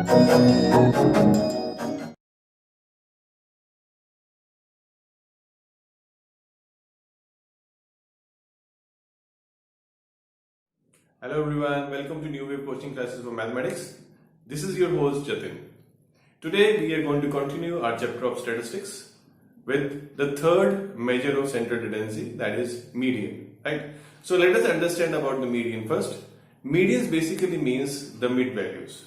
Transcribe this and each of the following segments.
Hello everyone, welcome to New Wave Coaching Classes for Mathematics. This is your host Jatin. Today we are going to continue our chapter of statistics with the third measure of central tendency, that is median. Right? So let us understand about the median first. Medians basically means the mid values.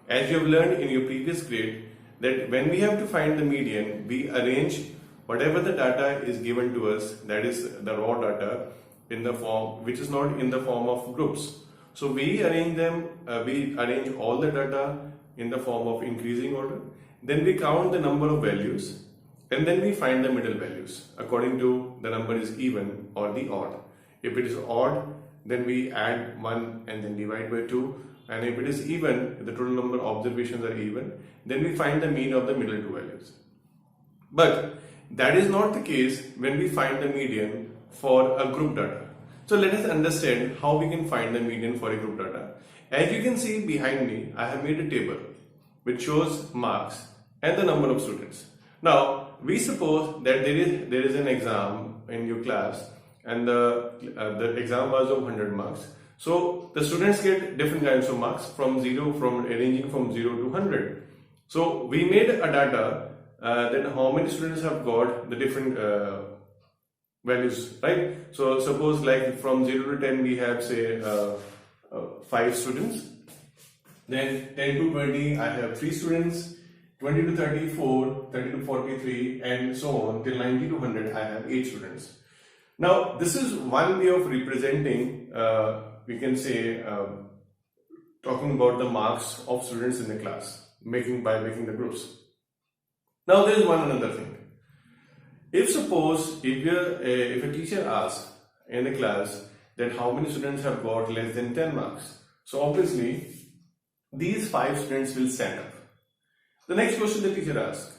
As you have learned in your previous grade that when we have to find the median, we arrange whatever the data is given to us, that is the raw data, in the form which is not in the form of groups. So we arrange them, we arrange all the data in the form of increasing order. Then we count the number of values and then we find the middle values according to the number is even or the odd. If it is odd, then we add 1 and then divide by 2. And if it is even, if the total number of observations are even, then we find the mean of the middle two values. But that is not the case when we find the median for a group data. So let us understand how we can find the median for a group data. As you can see behind me, I have made a table which shows marks and the number of students. Now, we suppose that there is an exam in your class and the exam was of 100 marks. So the students get different kinds of marks ranging from 0 to 100. So we made a data that how many students have got the different values, right? So suppose like from 0 to 10 we have say 5 students, then 10 to 20 I have 3 students, 20 to 34, 30 to 43 and so on till 90 to 100 I have 8 students. Now this is one way of representing, we can say talking about the marks of students in the class by making the groups. Now there is one another thing. If suppose if a teacher asks in the class that how many students have got less than 10 marks, so obviously these 5 students will stand up. The next question the teacher asks,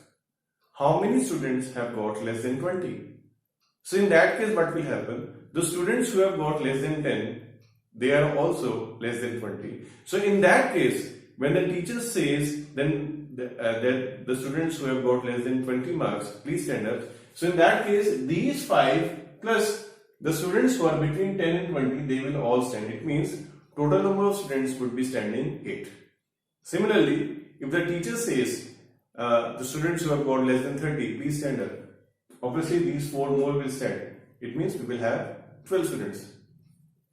how many students have got less than 20? So in that case what will happen? The students who have got less than 10, they are also less than 20. So in that case, when the teacher says then that the students who have got less than 20 marks, please stand up. So in that case, these 5 plus the students who are between 10 and 20, they will all stand. It means total number of students would be standing 8. Similarly, if the teacher says the students who have got less than 30, please stand up. Obviously, these 4 more will stand. It means we will have 12 students.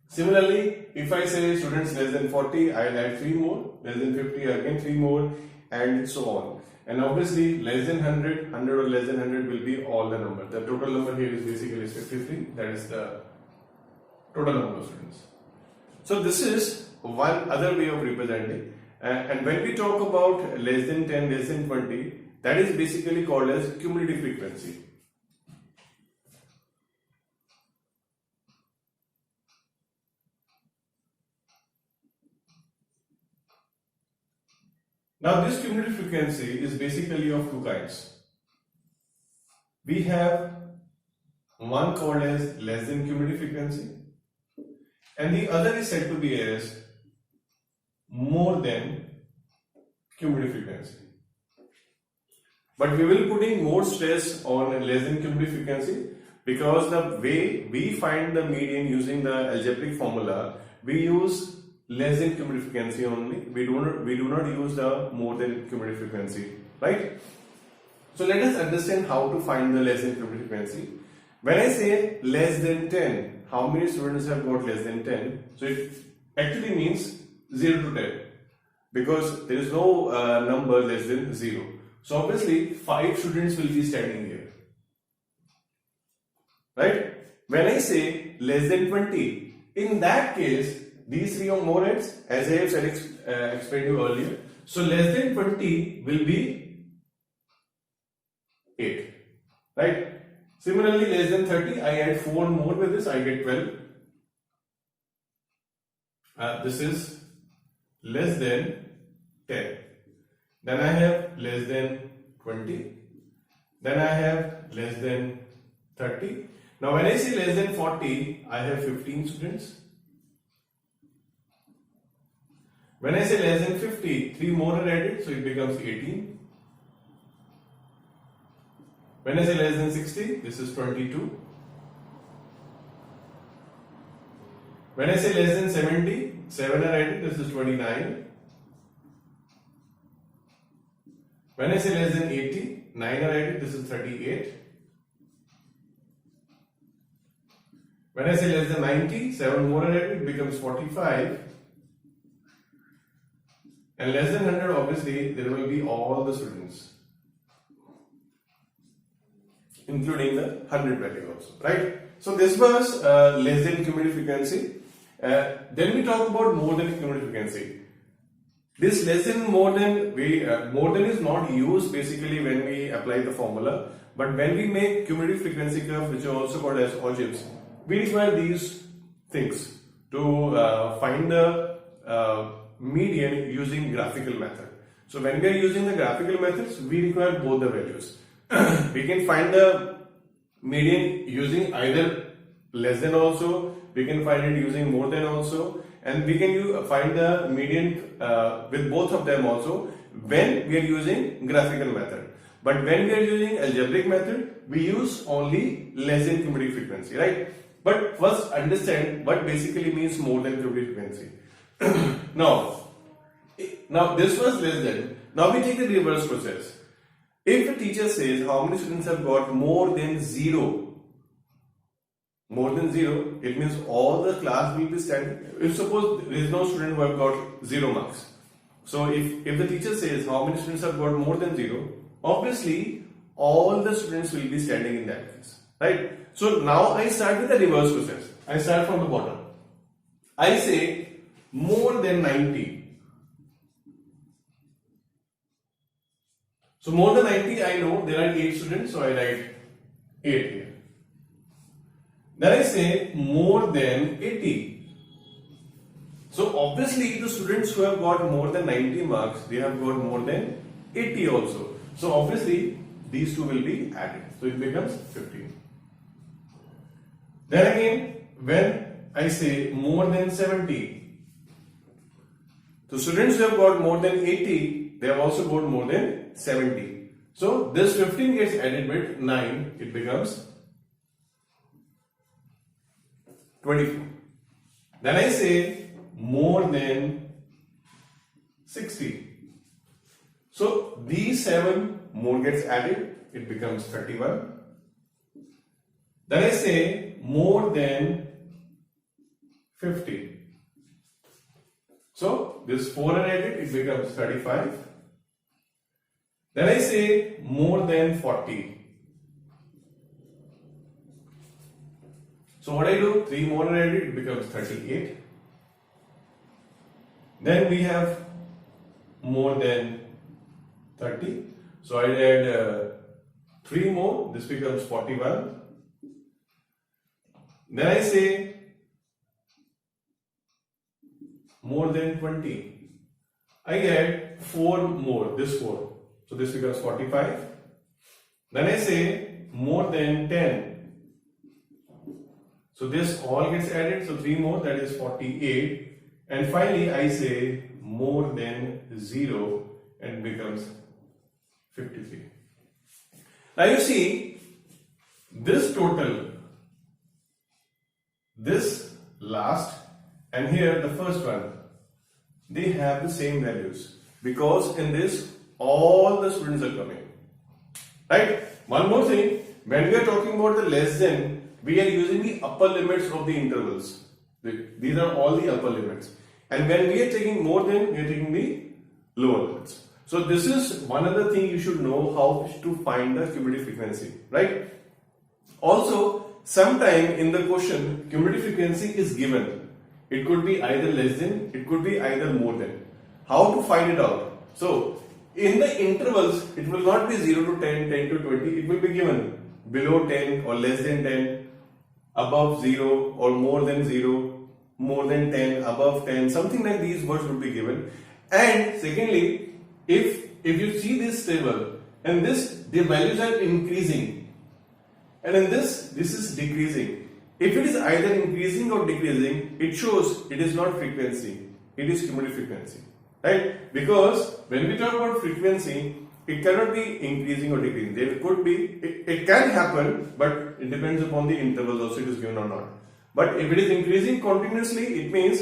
Similarly, if I say students less than 40, I will add 3 more, less than 50, again 3 more, and so on. And obviously, less than 100, 100 or less than 100 will be all the number. The total number here is basically 53, that is the total number of students. So this is one other way of representing. And when we talk about less than 10, less than 20, that is basically called as cumulative frequency. Now this cumulative frequency is basically of 2 kinds. We have one called as less than cumulative frequency and the other is said to be as more than cumulative frequency. But we will putting more stress on less than cumulative frequency because the way we find the median using the algebraic formula, we use less than cumulative frequency only. We do not use the more than cumulative frequency, right? So let us understand how to find the less than cumulative frequency. When I say less than 10, how many students have got less than 10? So it actually means 0 to 10 because there is no number less than 0. So obviously 5 students will be standing here, right? When I say less than 20, in that case these 3 or more heads, as I have said, explained to you earlier. So less than 20 will be 8, right? Similarly, less than 30, I add 4 more with this, I get 12. This is less than 10. Then I have less than 20. Then I have less than 30. Now when I say less than 40, I have 15 students. When I say less than 50, 3 more are added, so it becomes 18. When I say less than 60, this is 22. When I say less than 70, 7 are added, this is 29. When I say less than 80, 9 are added, this is 38. When I say less than 90, 7 more are added, it becomes 45. And less than 100, obviously, there will be all the students, including the 100 value also, right? So this was less than cumulative frequency. Then we talk about more than cumulative frequency. This less than more than is not used basically when we apply the formula, but when we make cumulative frequency curve, which are also called as algebras, we require these things to find the median using graphical method. So when we are using the graphical methods, we require both the values. We can find the median using either less than also, we can find it using more than also, and we can find the median with both of them also when we are using graphical method. But when we are using algebraic method, we use only less than cumulative frequency, right? But first understand what basically means more than cumulative frequency. Now this was less than. Now we take the reverse process. If the teacher says how many students have got more than 0, it means all the class will be standing. If suppose there is no student who have got 0 marks. So if the teacher says how many students have got more than 0, obviously all the students will be standing in that case, right? So now I start with the reverse process. I start from the bottom. I say more than 90. So more than 90, I know there are 8 students, so I write 8 here. Then I say more than 80. So obviously the students who have got more than 90 marks, they have got more than 80 also. So obviously these two will be added. So it becomes 15. Then again, when I say more than 70, so students who have got more than 80, they have also got more than 70. So this 15 gets added with 9, it becomes 24. Then I say more than 60. So these 7 more gets added, it becomes 31. Then I say more than 50. So this 4 are added, it becomes 35. Then I say more than 40. So what I do, 3 more are added, it becomes 38. Then we have more than 30. So I add 3 more, this becomes 41. Then I say more than 20. I add 4 more, this 4. So this becomes 45. Then I say more than 10. So this all gets added, so 3 more, that is 48. And finally I say more than 0 and becomes 53. Now you see, this total, this last and here the first one, they have the same values because in this all the students are coming, right? One more thing, when we are talking about the less than, we are using the upper limits of the intervals. These are all the upper limits. And when we are taking more than, we are taking the lower limits. So this is one other thing you should know, how to find the cumulative frequency, right? Also, sometime in the question, cumulative frequency is given. It could be either less than, it could be either more than. How to find it out? So, in the intervals, it will not be 0 to 10, 10 to 20, it will be given below 10 or less than 10, above 0 or more than 0, more than 10, above 10, something like these words will be given. And secondly, if you see this table and the values are increasing and in this is decreasing. If it is either increasing or decreasing, it shows it is not frequency, it is cumulative frequency. right? Because when we talk about frequency, it cannot be increasing or decreasing. There could be, it can happen, but it depends upon the intervals also it is given or not. But if it is increasing continuously, it means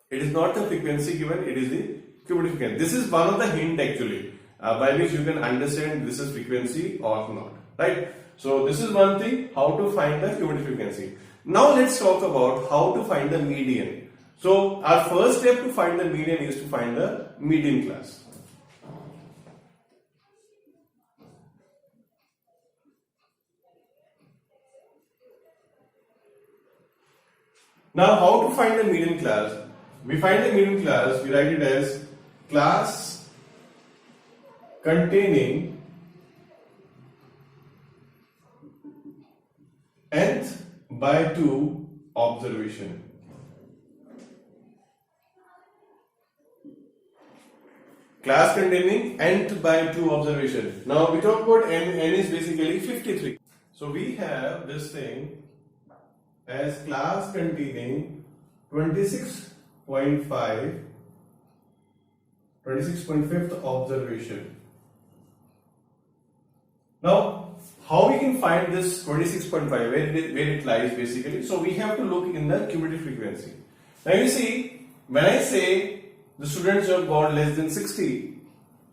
it is not the frequency given, it is the cumulative frequency. This is one of the hint actually, by which you can understand this is frequency or not, right? So this is one thing, how to find the cumulative frequency. Now let's talk about how to find the median. So our first step to find the median is to find the median class. Now how to find the median class? We find the median class, we write it as class containing nth by 2 observation. Class containing nth by 2 observation. Now we talk about n is basically 53. So we have this thing as class containing 26.5th observation. Now, how we can find this 26.5, where it lies basically? So we have to look in the cumulative frequency. Now you see, when I say the students have got less than 60,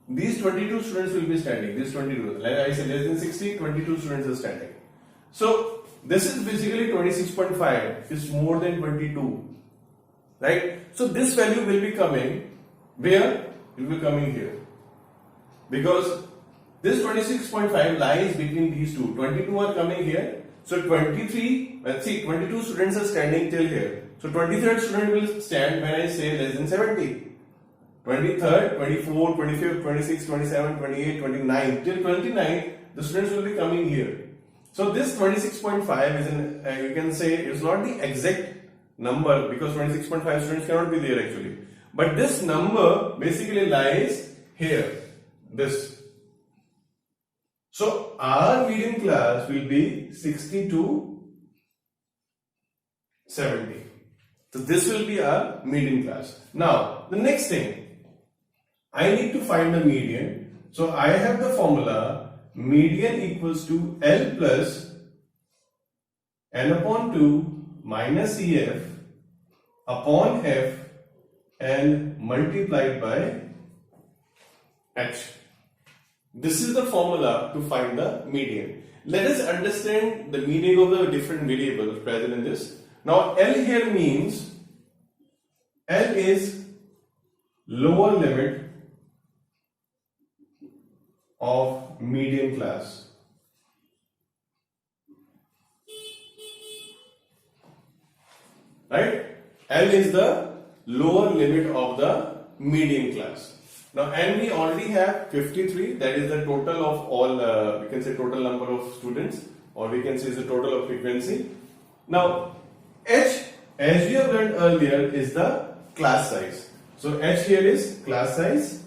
these 22 students will be standing. These 22, like I say less than 60, 22 students are standing. So this is basically 26.5 is more than 22, right? So this value will be coming where? It will be coming here, because this 26.5 lies between these two. 22 are coming here. So 23, let's see, 22 students are standing till here. So 23rd student will stand when I say less than 70. 23rd, 24, 25th, 26, 27, 28, 29. Till 29, the students will be coming here. So this 26.5 is you can say it's not the exact number, because 26.5 students cannot be there actually. But this number basically lies here, this. So our median class will be 60 to 70. So this will be our median class. Now the next thing, I need to find the median. So I have the formula median equals to L plus n upon 2 minus EF upon F and multiplied by H. This is the formula to find the median. Let us understand the meaning of the different variables present in this. Now L here means L is lower limit of median class. Right? L is the lower limit of the median class. Now, and we already have 53, that is the total of all, we can say total number of students, or we can say is the total of frequency. Now, H, as we have learned earlier, is the class size. So, H here is class size.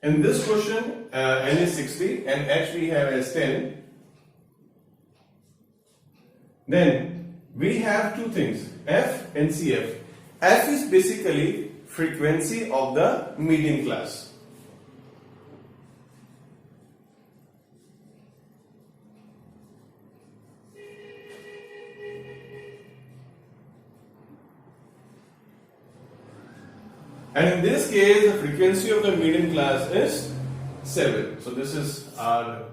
In this question, N is 60 and H we have as 10. Then we have two things, F and CF. F is basically frequency of the median class. And in this case, the frequency of the median class is 7. So this is our,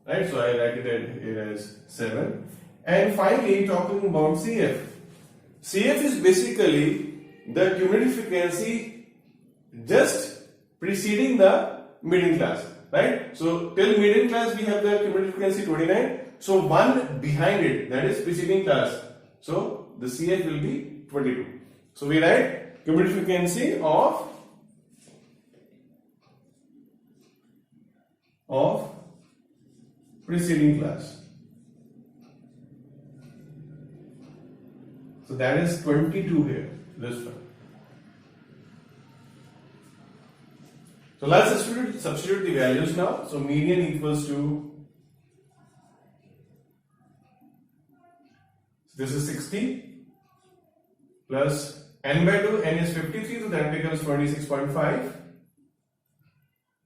right? So I write it here as 7. And finally, talking about CF. CF is basically the cumulative frequency just preceding the median class, right? So till median class we have the cumulative frequency 29. So one behind it, that is preceding class. So the CF will be 22. So we write cumulative frequency of preceding class. So that is 22 here, this one. So let's substitute the values now. So median equals to This is 60 plus n by 2, n is 53, so that becomes 26.5.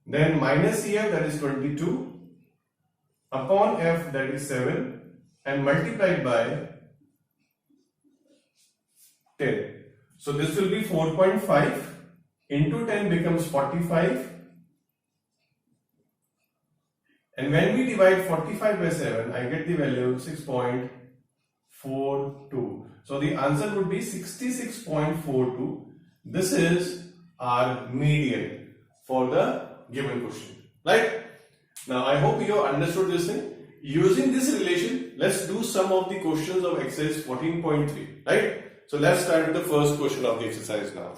Then minus CF, that is 22, upon F, that is 7, and multiplied by 10. So this will be 4.5 into 10 becomes 45. And when we divide 45 by 7, I get the value 6.42. So the answer would be 66.42. This is our median for the given question. Right? Now I hope you have understood this thing. Using this relation, let's do some of the questions of exercise 14.3. Right? So let's start with the first question of the exercise now.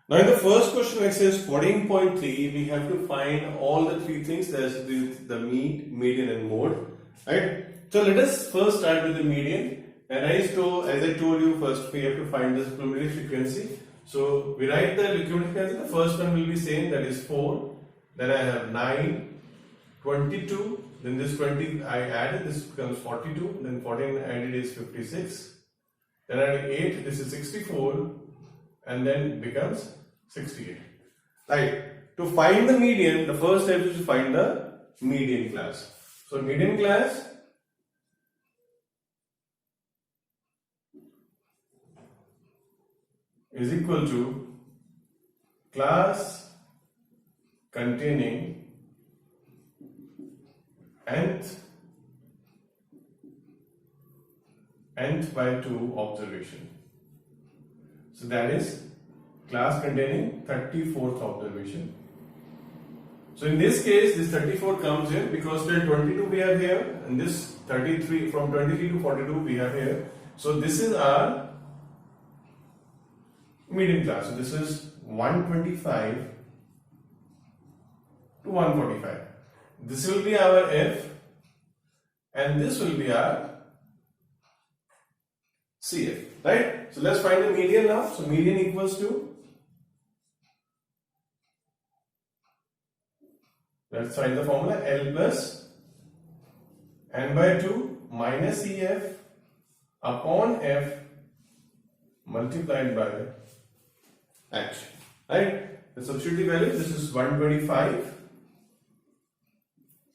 Now in the first question of exercise 14.3, we have to find all the three things. There's the mean, median and mode. Right? So let us first start with the median. And as I told you, first we have to find the cumulative frequency. So we write the cumulative frequency. The first one will be same, that is 4. Then I have 9, 22. Then this 20 I added, this becomes 42. Then 14 added is 56. Then I have 8, this is 64. And then it becomes 68. Right. To find the median, the first step is to find the median class. So median class is equal to class containing nth by 2 observation. So that is class containing 34th observation. So in this case, this 34 comes in because till 22 we have here, and this 33, from 23 to 42 we have here. So this is our median class. So this is 125 to 145. This will be our F, and this will be our CF, right? So let's find the median now. So median equals to, let's find the formula, L plus n by 2 minus CF upon F multiplied by H, right? The substitute the value, this is 125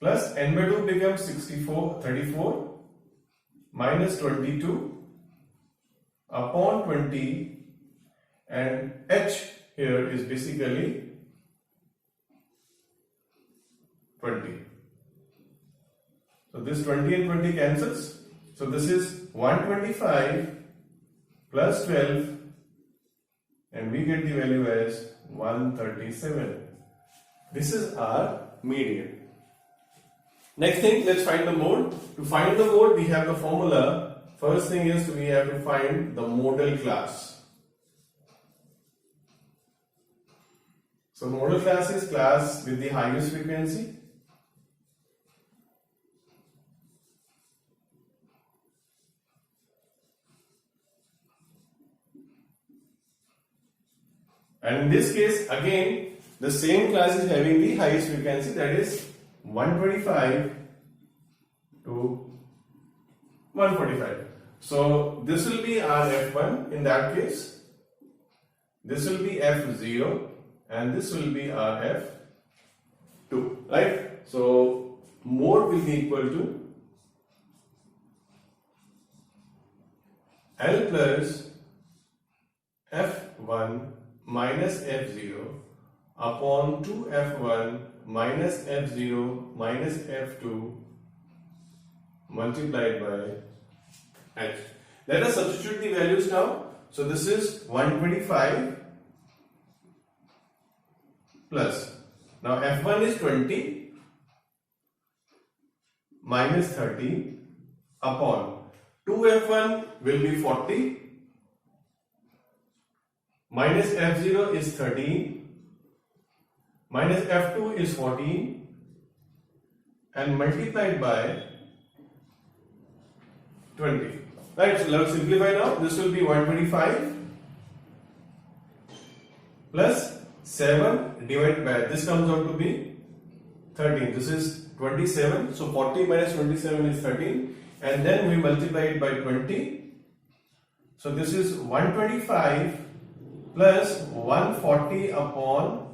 plus n by 2 becomes 34 minus 22 upon 20, and H here is basically 20. So this 20 and 20 cancels. So this is 125 plus 12, and we get the value as 137. This is our median. Next thing, let's find the mode. To find the mode, we have the formula. First thing is we have to find the modal class. So modal class is class with the highest frequency. And in this case, again, the same class is having the highest frequency, that is 125 to 145. So this will be our F1 in that case. This will be F0 and this will be our F2, right? So mode will be equal to L plus F1 minus F0 upon 2F1 minus F0 minus F2 multiplied by H. Let us substitute the values now. So this is 125 plus, now F1 is 20 minus 30 upon 2F1 will be 40 minus F0 is 13 minus F2 is 14 and multiplied by 20. Right, so let's simplify now. This will be 125 plus 7 divided by, this comes out to be 13. This is 27. So 40 minus 27 is 13. and then we multiply it by 20. So this is 125 plus 140 upon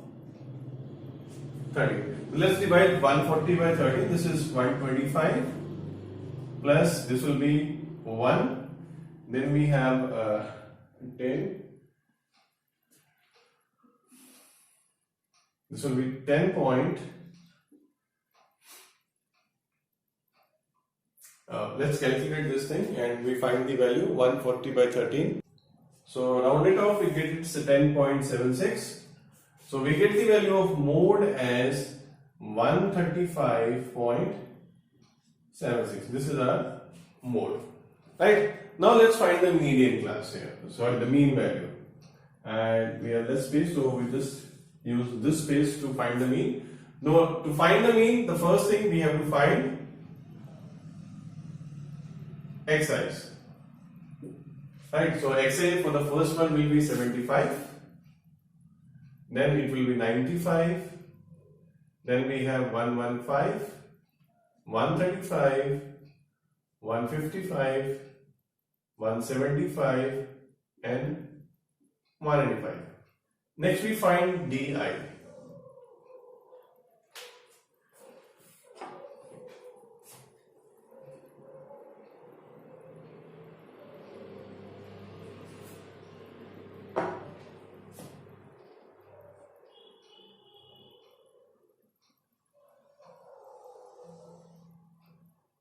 30. Let's divide 140 by 30. This is 125 plus this will be 1. Then we have 10. This will be 10 point. Let's calculate this thing and we find the value 140 by 13. So round it off, we get it's 10.76. So we get the value of mode as 135.76. This is our mode. Right? Now let's find the median class here. Sorry, the mean value. And we have less space, so we just use this space to find the mean. Now, to find the mean, the first thing we have to find xi's. Right, so xi for the first one will be 75, then it will be 95, then we have 115, 135, 155, 175 and 185. Next we find di.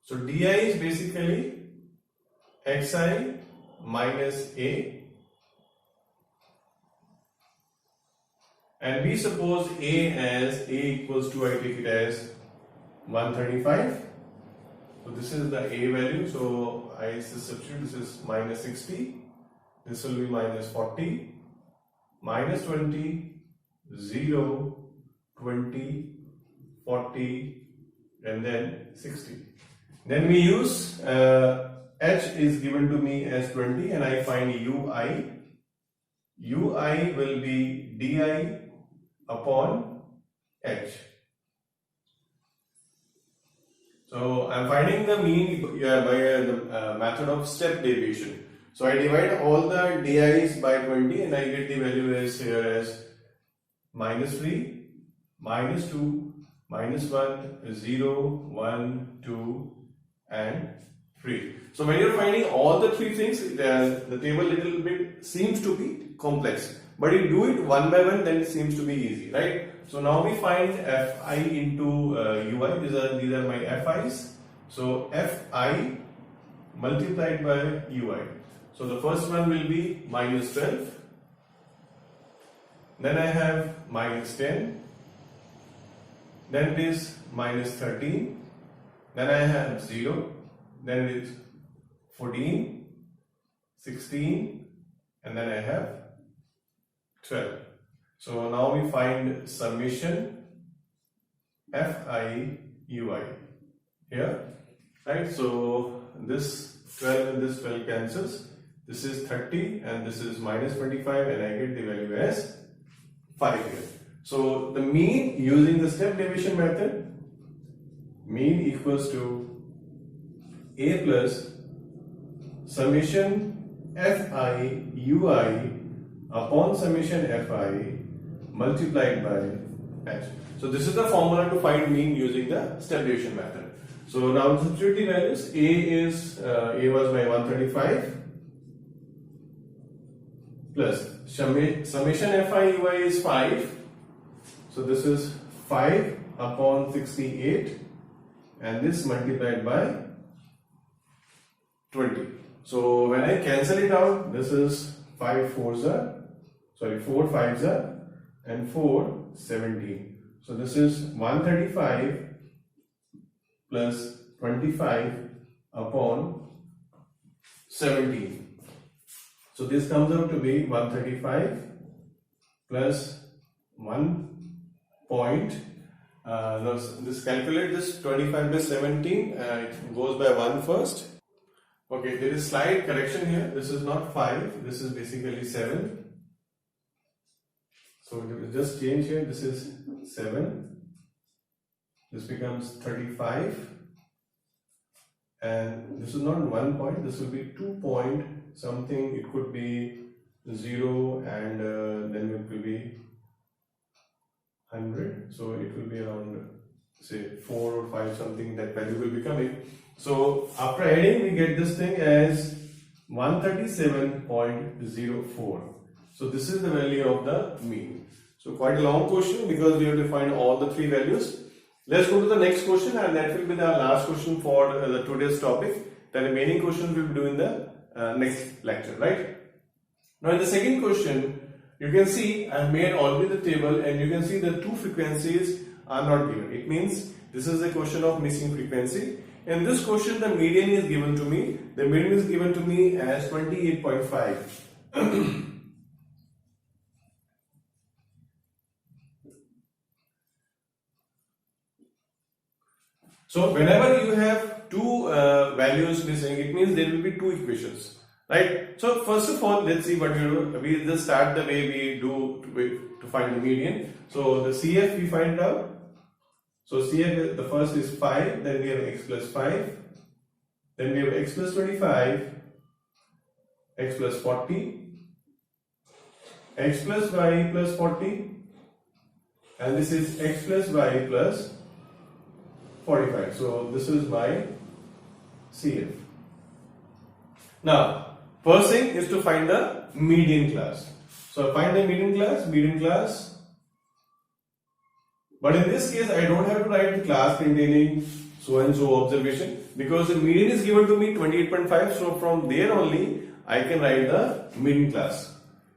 So di is basically xi minus a, and we suppose a as a equals to, I take it as 135. So this is the a value, so I substitute, this is minus 60, this will be minus 40, minus 20, 0, 20, 40 and then 60. Then we use h is given to me as 20 and I find ui. Ui will be di upon h. So I am finding the mean by the method of step deviation. So I divide all the di's by 20 and I get the value as here as minus 3, minus 2, minus 1, 0, 1, 2 and 3. So when you're finding all the three things, the table little bit seems to be complex, but you do it one by one, then it seems to be easy, right? So now we find fi into ui. These are my fi's. So fi multiplied by ui. So the first one will be minus 12. Then I have minus 10. Then it is minus 13. Then I have 0. Then it is 14, 16, and then I have 12. So now we find summation fi ui here, right? So this 12 and this 12 cancels. This is 30 and this is minus 25 and I get the value as 5 here. So the mean using the step deviation method, mean equals to a plus summation fi ui upon summation fi multiplied by h. So this is the formula to find mean using the step deviation method. So now substitute the values. A was my 135 plus summation fi ui is 5. So this is 5 upon 68 and this multiplied by 20. So when I cancel it out, this is 4 5s are and 4 17. So this is 135 plus 25 upon 17. So this comes out to be 135 plus 1 point. Now this calculate this 25 plus 17. It goes by 1 first. Okay, there is slight correction here. This is not 5. This is basically 7. So we will just change here. This is 7. This becomes 35. and this is not 1 point, this will be 2 point something, it could be 0 and then it will be 100, so it will be around say 4 or 5 something, that value will be coming. So after adding we get this thing as 137.04. So this is the value of the mean. So quite a long question because we have to find all the three values. Let's go to the next question, and that will be the last question for the today's topic. The remaining questions we will do in the next lecture, right? Now in the second question, you can see I have made already the table, and you can see the two frequencies are not given. It means this is a question of missing frequency. In this question, the median is given to me. The median is given to me as 28.5. So whenever you have two values missing, it means there will be two equations, right? So first of all, let's see what we do. We just start the way we do to find the median. So the CF we find out. So CF, the first is 5, then we have x plus 5, then we have x plus 25, x plus 40, x plus y plus 40, and this is x plus y plus 45. So this is my CF. Now, first thing is to find the median class. So find the median class. But in this case, I don't have to write the class containing so and so observation, because the median is given to me 28.5. So from there only I can write the median class.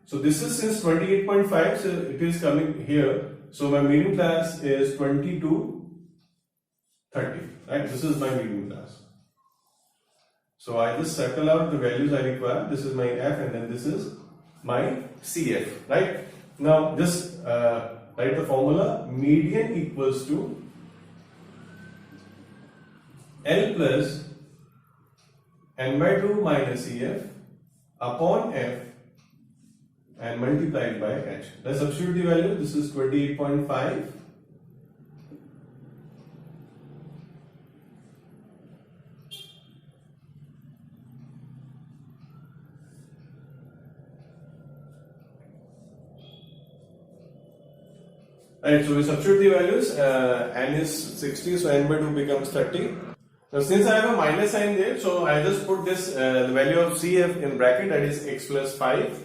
So this is since 28.5, so it is coming here. So my median class is 20 to 30, right? This is my median class. So I just circle out the values I require. This is my F, and then this is my CF, right? Now just write the formula. Median equals to L plus n by 2 minus CF upon F and multiplied by H. Let's substitute the value. This is 28.5. Right, so we substitute the values. N is 60, so n by 2 becomes 30. Now since I have a minus sign there, so I just put this the value of CF in bracket, that is x plus 5.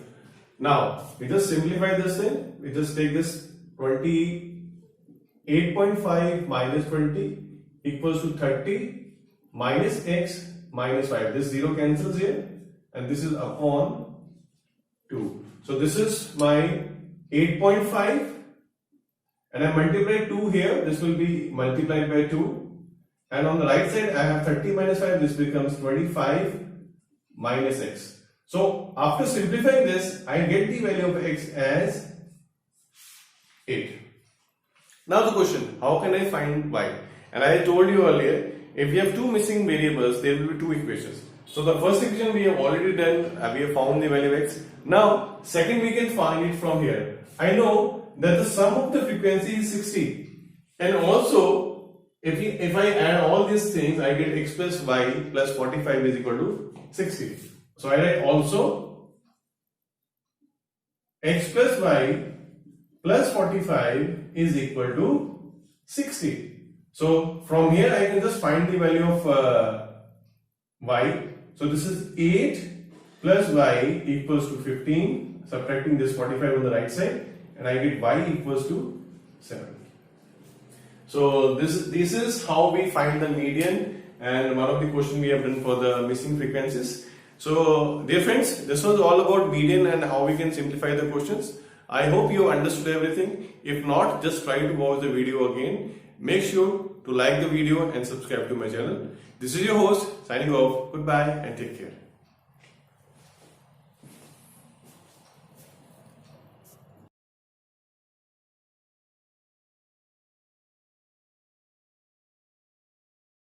Now we just simplify this thing. We just take this 28.5 minus 20 equals to 30 minus x minus 5. This 0 cancels here, and this is upon 2. So this is my 8.5. And I multiply 2 here, this will be multiplied by 2. And on the right side, I have 30 minus 5, this becomes 25 minus x. So after simplifying this, I get the value of x as 8. Now the question, how can I find y? And I told you earlier, if we have two missing variables, there will be two equations. So the first equation we have already done, we have found the value of x. Now, second we can find it from here. I know that the sum of the frequency is 60, and also if I add all these things, I get x plus y plus 45 is equal to 60. So I write also x plus y plus 45 is equal to 60. So from here I can just find the value of y. So this is 8 plus y equals to 15, subtracting this 45 on the right side, and I get y equals to 7. So this is how we find the median, and one of the questions we have done for the missing frequencies. So dear friends, this was all about median and how we can simplify the questions. I hope you understood everything. If not, just try to watch the video again. Make sure to like the video and subscribe to my channel. This is your host signing off. Goodbye and take care.